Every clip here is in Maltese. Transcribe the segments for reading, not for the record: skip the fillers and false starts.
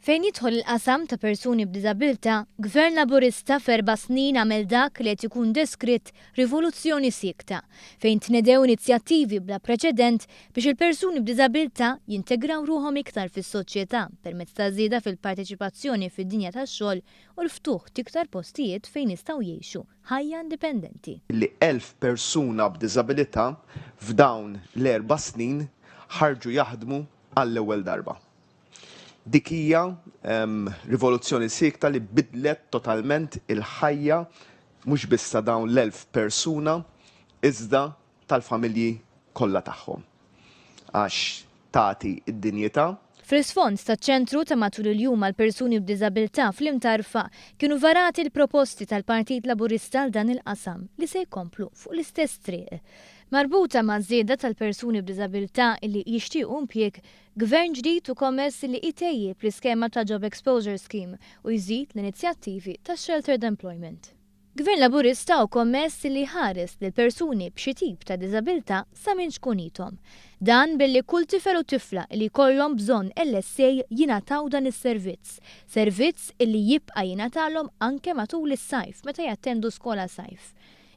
Fejn jidħol il-qasam ta' persuni b'diżabilità, Gvern Laburista f'4 snin għamel dak li qed ikun deskritt rivoluzzjoni siekta, fejn tnedew inizjattivi bla preċedent biex il-persuni b'diżabilità jintegraw ruhom iktar fis-soċjetà permezz ta' żieda fil-parteċipazzjoni fid-dinja tax-xogħol u l-ftuħ tiktar postijiet fejn jistgħu jgħixu ħajja indipendenti. Li 1000 persuna b'diżabilità f'dawn l-4 snin ħarġu jaħdmu għall-ewwel darba. Dik hija rivoluzzjoni siekta li bidlet totalment il-ħajja mhux biss ta' dawn l-1000 persuna iżda tal-familji kollha tagħhom. Għax tagħti id-dinjità. Fl-isfond taċ-ċentru ta' matul il-jum għal persuni b'diżabilità fl-Imtarfa kienu varati l-proposti tal-Partit Laburista għal dan il-qasam li se jkomplu fuq l-istess triq. Marbuta ma' żieda tal-persuni b'diżabilità li jixtiequ impjieg, Gvern ġdid u kommess li itejjeb l-iskema ta' Job Exposure Scheme u jżid l-inizjattivi ta' Sheltered Employment. Gvern Laburista u kommess li ħares lil persuni b'xi tip ta' diżabilità sa minn xkunithom. Dan billi kull tifel u tifla li jkollhom bżonn LSA jingħataw dan is-servizz. Servizz li jibqa' jingħatalhom anke matul is-sajf meta jattendu skola sajf.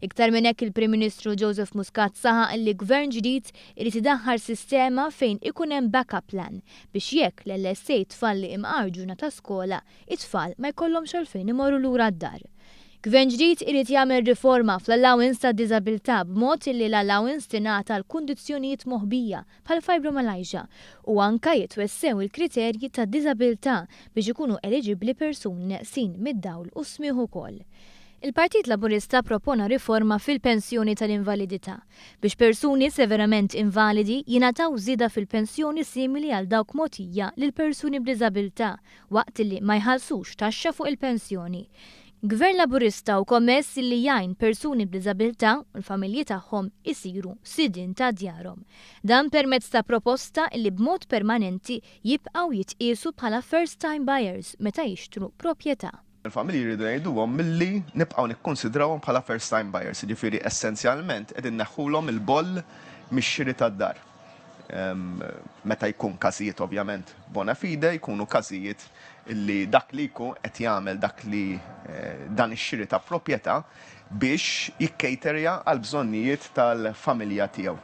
Iktar minn hekk il-Prim Ministru Joseph Muscat saħaq li gvern ġdid irid idaħħal sistema fejn ikun hemm backup plan biex jekk l-LSA tfalli imqarġu ta' skola, it-tfal ma jkollhomx għalfejn imorru lura d-dar. Gvern ġdid irid jagħmel riforma fl-allowance ta' diżabilità b'mod li l-allowance tingħata l-kundizzjonijiet moħbija bħal fibromyalgia u anke jitwessew il-kriterji ta' diżabilità biex ikunu eliġibbli persuni neqsin mid-dawl u smieħ ukoll. Il-Partit Laburista propona riforma fil-pensjoni tal-invalidità biex persuni severament invalidi jingħataw żieda fil-pensjoni simili għal dawk mogħtija lil persuni b'diżabilità waqt li ma jħallsux taxxa fuq il-pensjoni. Gvern Laburista u kommess li jgħin persuni b'diżabilità u l-familji tagħhom isiru sidin ta' djarhom. Dan permezz ta' proposta li b'mod permanenti jibqgħu jitqiesu bħala first time buyers meta jixtru proprjetà. Il-familji jridu jgħiduhom milli nibqgħu nikkonsidrawhom bħala first time buyers, jiġifieri essenzjalment qegħdin neħħulhom il-boll mix-xiri tad-dar. Meta jkun każijiet ovvjament bona fide jkunu każijiet illi dak li jkun qed jagħmel dak li dan ix-xiri ta' proprjetà biex jikkejterja għal bżonnijiet tal-familja tiegħu.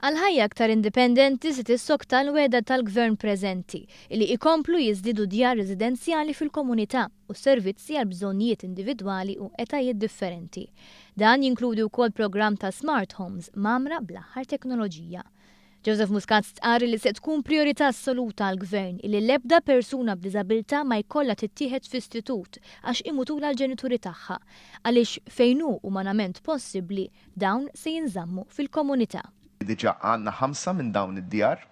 Għal-ħajja aktar indipendenti se tissokta l-weda tal-gvern preżenti li ikomplu jiżdiedu djar residenzjali fil-komunità u servizzi għal bżonnijiet individwali u etajiet differenti. Dan jinkludi wkoll programm ta' Smart Homes mamra bl-aħħar teknoloġija. Joseph Muscat stqar li se tkun priorità assoluta għall-gvern li l-ebda persuna b'diżabilità ma jkollha tittieħed f'istitut għax imutula l-ġenituri tagħha għaliex fejn hu umanament possibbli dawn se jinżammu fil-komunità. Diġà għandna 5 minn dawn id-djar.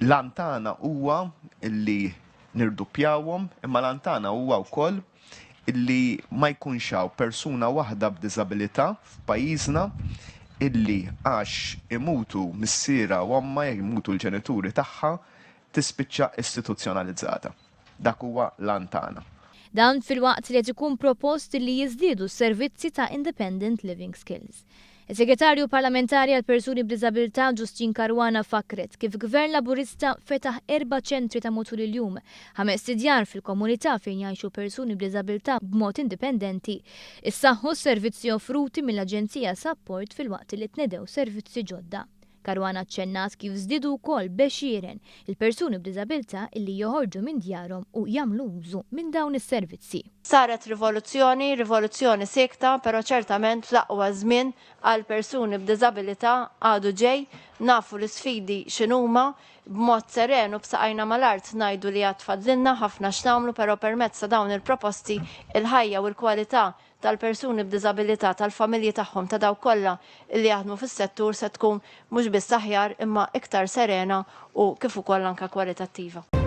L-antana huwa illi nirdupjawhom, imma l-antana huwa wkoll illi ma jkunx hawn persuna waħda b'diżabilità f'pajjiżna illi għax imutu missiera u omma jmutu l-ġenituri tagħha tispiċċa istituzzjonalizzata. Dak huwa l-antana. Dan fil-waqt li qed ikun propost li jiżdiedu s-servizzi ta' Independent Living Skills. Il-Segretarju Parlamentari għal persuni b'diżabilità Justin Caruana fakret kif Gvern Laburista fetaħ 4 ċentri ta' matul il-jum, 5 djar fil-komunità fejn jgħixu persuni b'diżabilità b'mod indipendenti, issaħħu s-servizzi offruti mill-Aġenzija Support fil-waqt li tnedew servizzi ġodda. Caruana ċennat kif żdiedu wkoll bexieren il-persuni b'diżabilità illi joħorġu minn djarhom u jagħmlu użu minn dawn is-servizzi. Saret rivoluzzjoni siekta, però ċertament l-aqwa żmien għal persuni b'diżabilità għadu ġej, nafu l-isfidi x'inhuma, b'mod seren u b'saqajna mal-art ngħidu li għad fadlilna ħafna x'nagħmlu, però permezz ta' dawn il-proposti il-ħajja u l-kwalità tal-persuni b'diżabilità tal-familji tagħhom ta' daw kollha li jaħdmu fis-settur se tkun mhux biss aħjar imma iktar serena u kif ukoll anke kwalitattiva.